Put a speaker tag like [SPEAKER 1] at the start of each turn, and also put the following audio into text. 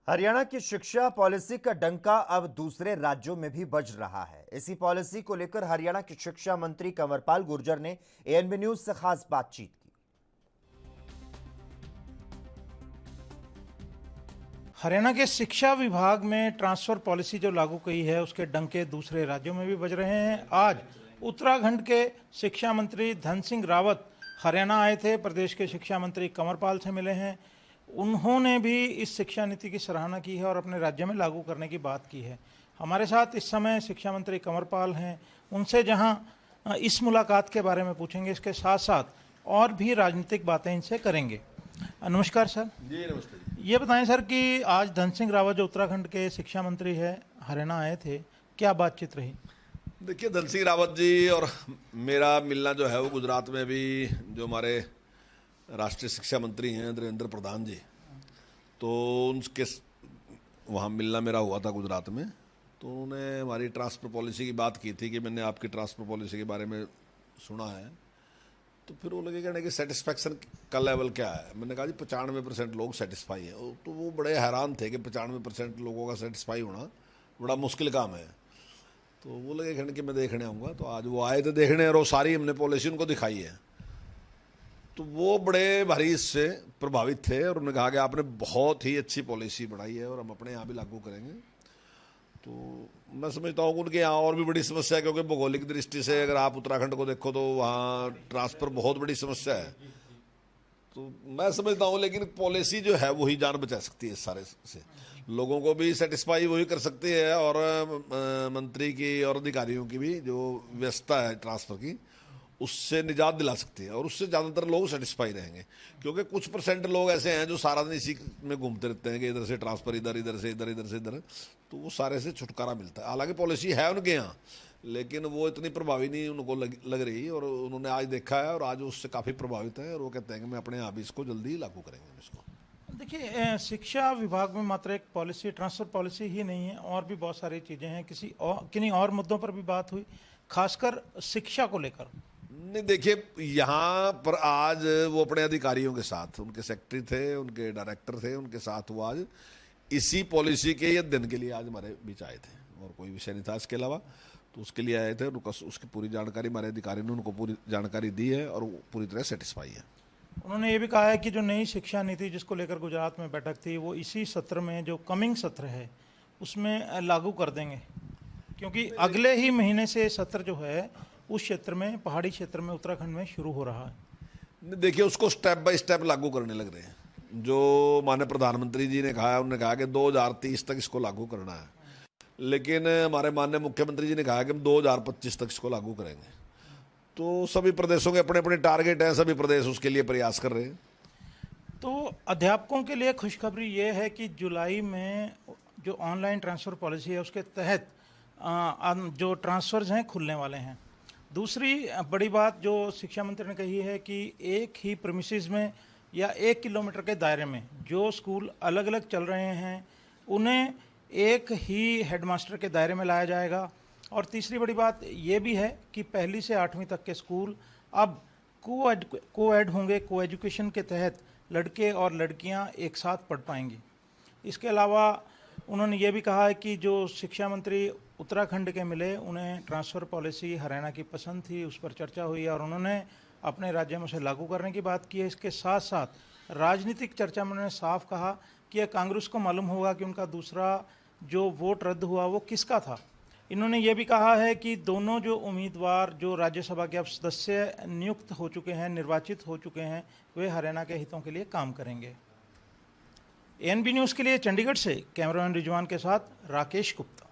[SPEAKER 1] हरियाणा की शिक्षा पॉलिसी का डंका अब दूसरे राज्यों में भी बज रहा है। इसी पॉलिसी को लेकर हरियाणा के शिक्षा मंत्री कंवरपाल गुर्जर ने एएनबी न्यूज से खास बातचीत की।
[SPEAKER 2] हरियाणा के शिक्षा विभाग में ट्रांसफर पॉलिसी जो लागू की है उसके डंके दूसरे राज्यों में भी बज रहे हैं। आज उत्तराखंड के शिक्षा मंत्री धन सिंह रावत हरियाणा आए थे, प्रदेश के शिक्षा मंत्री कंवरपाल से मिले हैं। उन्होंने भी इस शिक्षा नीति की सराहना की है और अपने राज्य में लागू करने की बात की है। हमारे साथ इस समय शिक्षा मंत्री कंवरपाल हैं। उनसे जहां इस मुलाकात के बारे में पूछेंगे, इसके साथ साथ और भी राजनीतिक बातें इनसे करेंगे। नमस्कार सर।
[SPEAKER 3] जी नमस्ते जी।
[SPEAKER 2] ये बताएं सर कि आज धन सिंह रावत जो उत्तराखंड के शिक्षा मंत्री है हरियाणा आए थे, क्या बातचीत रही?
[SPEAKER 3] देखिए, धन सिंह रावत जी और मेरा मिलना जो है वो गुजरात में भी जो हमारे राष्ट्रीय शिक्षा मंत्री हैं धर्मेंद्र प्रधान जी, तो उनके वहाँ मिलना मेरा हुआ था गुजरात में। तो उन्होंने हमारी ट्रांसफर पॉलिसी की बात की थी कि मैंने आपकी ट्रांसफर पॉलिसी के बारे में सुना है। तो फिर वो लगे कहने कि सेटिस्फैक्शन का लेवल क्या है। मैंने कहा जी 95% लोग सेटिस्फाई हैं। तो वो बड़े हैरान थे कि 95% लोगों का सेटिस्फाई होना बड़ा मुश्किल काम है। तो वो लगे कहने कि मैं देखने आऊँगा। तो आज वो आए थे देखने और वो सारी हमने पॉलिसी उनको दिखाई है। तो वो बड़े भारी इससे प्रभावित थे और उन्होंने कहा कि आपने बहुत ही अच्छी पॉलिसी बनाई है और हम अपने यहाँ भी लागू करेंगे। तो मैं समझता हूँ कि उनके यहाँ और भी बड़ी समस्या है, क्योंकि भौगोलिक दृष्टि से अगर आप उत्तराखंड को देखो तो वहाँ ट्रांसफर बहुत बड़ी समस्या है। तो मैं समझता हूँ, लेकिन पॉलिसी जो है वही जान बचा सकती है इस सारे से। लोगों को भी सेटिस्फाई वही कर सकती है और मंत्री की और अधिकारियों की भी जो व्यवस्था है ट्रांसफर की, उससे निजात दिला सकती है और उससे ज़्यादातर लोग सेटिस्फाई रहेंगे। क्योंकि कुछ % लोग ऐसे हैं जो सारा दिन इसी में घूमते रहते हैं कि इधर से ट्रांसफर इधर, इधर से इधर, इधर से इधर। तो वो सारे से छुटकारा मिलता है। हालांकि पॉलिसी है उनके यहाँ, लेकिन वो इतनी प्रभावी नहीं उनको लग रही। और उन्होंने आज देखा है और आज उससे काफ़ी प्रभावित है और वो कहते हैं कि मैं अपने यहाँ भी इसको जल्दी लागू करेंगे इसको।
[SPEAKER 2] देखिए, शिक्षा विभाग में मात्र एक पॉलिसी, ट्रांसफर पॉलिसी ही नहीं है, और भी बहुत सारी चीज़ें हैं। किन्हीं और मुद्दों पर भी बात हुई, खासकर शिक्षा को लेकर?
[SPEAKER 3] नहीं, देखिए यहाँ पर आज वो अपने अधिकारियों के साथ, उनके सेक्रेटरी थे, उनके डायरेक्टर थे, उनके साथ वो आज इसी पॉलिसी के ये दिन के लिए आज हमारे बीच आए थे और कोई विषय नहीं था इसके अलावा। तो उसके लिए आए थे। उनको उसकी पूरी जानकारी हमारे अधिकारी ने उनको पूरी जानकारी दी है और वो पूरी तरह सेटिस्फाई है।
[SPEAKER 2] उन्होंने ये भी कहा है कि जो नई शिक्षा नीति जिसको लेकर गुजरात में बैठक थी, वो इसी सत्र में, जो कमिंग सत्र है, उसमें लागू कर देंगे, क्योंकि अगले ही महीने से सत्र जो है उस क्षेत्र में, पहाड़ी क्षेत्र में, उत्तराखंड में शुरू हो रहा है।
[SPEAKER 3] देखिए, उसको स्टेप बाय स्टेप लागू करने लग रहे हैं। जो माननीय प्रधानमंत्री जी ने कहा है, उन्होंने कहा कि 2030 तक इसको लागू करना है, लेकिन हमारे माननीय मुख्यमंत्री जी ने कहा कि हम 2025 तक इसको लागू करेंगे। तो सभी प्रदेशों के अपने अपने टारगेट हैं, सभी प्रदेश उसके लिए प्रयास कर रहे हैं।
[SPEAKER 2] तो अध्यापकों के लिए खुशखबरी ये है कि जुलाई में जो ऑनलाइन ट्रांसफ़र पॉलिसी है उसके तहत जो ट्रांसफ़र्स हैं खुलने वाले हैं। दूसरी बड़ी बात जो शिक्षा मंत्री ने कही है कि एक ही प्रीमिसेस में या 1 किलोमीटर के दायरे में जो स्कूल अलग अलग चल रहे हैं उन्हें एक ही हेडमास्टर के दायरे में लाया जाएगा। और तीसरी बड़ी बात ये भी है कि 1ली से 8वीं तक के स्कूल अब को-एड होंगे। को एजुकेशन के तहत लड़के और लड़कियां एक साथ पढ़ पाएंगी। इसके अलावा उन्होंने ये भी कहा है कि जो शिक्षा मंत्री उत्तराखंड के मिले, उन्हें ट्रांसफ़र पॉलिसी हरियाणा की पसंद थी, उस पर चर्चा हुई और उन्होंने अपने राज्य में उसे लागू करने की बात की है। इसके साथ साथ राजनीतिक चर्चा में उन्होंने साफ कहा कि यह कांग्रेस को मालूम होगा कि उनका दूसरा जो वोट रद्द हुआ वो किसका था। इन्होंने ये भी कहा है कि दोनों जो उम्मीदवार जो राज्यसभा के अब सदस्य नियुक्त हो चुके हैं, निर्वाचित हो चुके हैं, वे हरियाणा के हितों के लिए काम करेंगे। एएनबी न्यूज़ के लिए चंडीगढ़ से कैमरामैन रिजवान के साथ राकेश गुप्ता।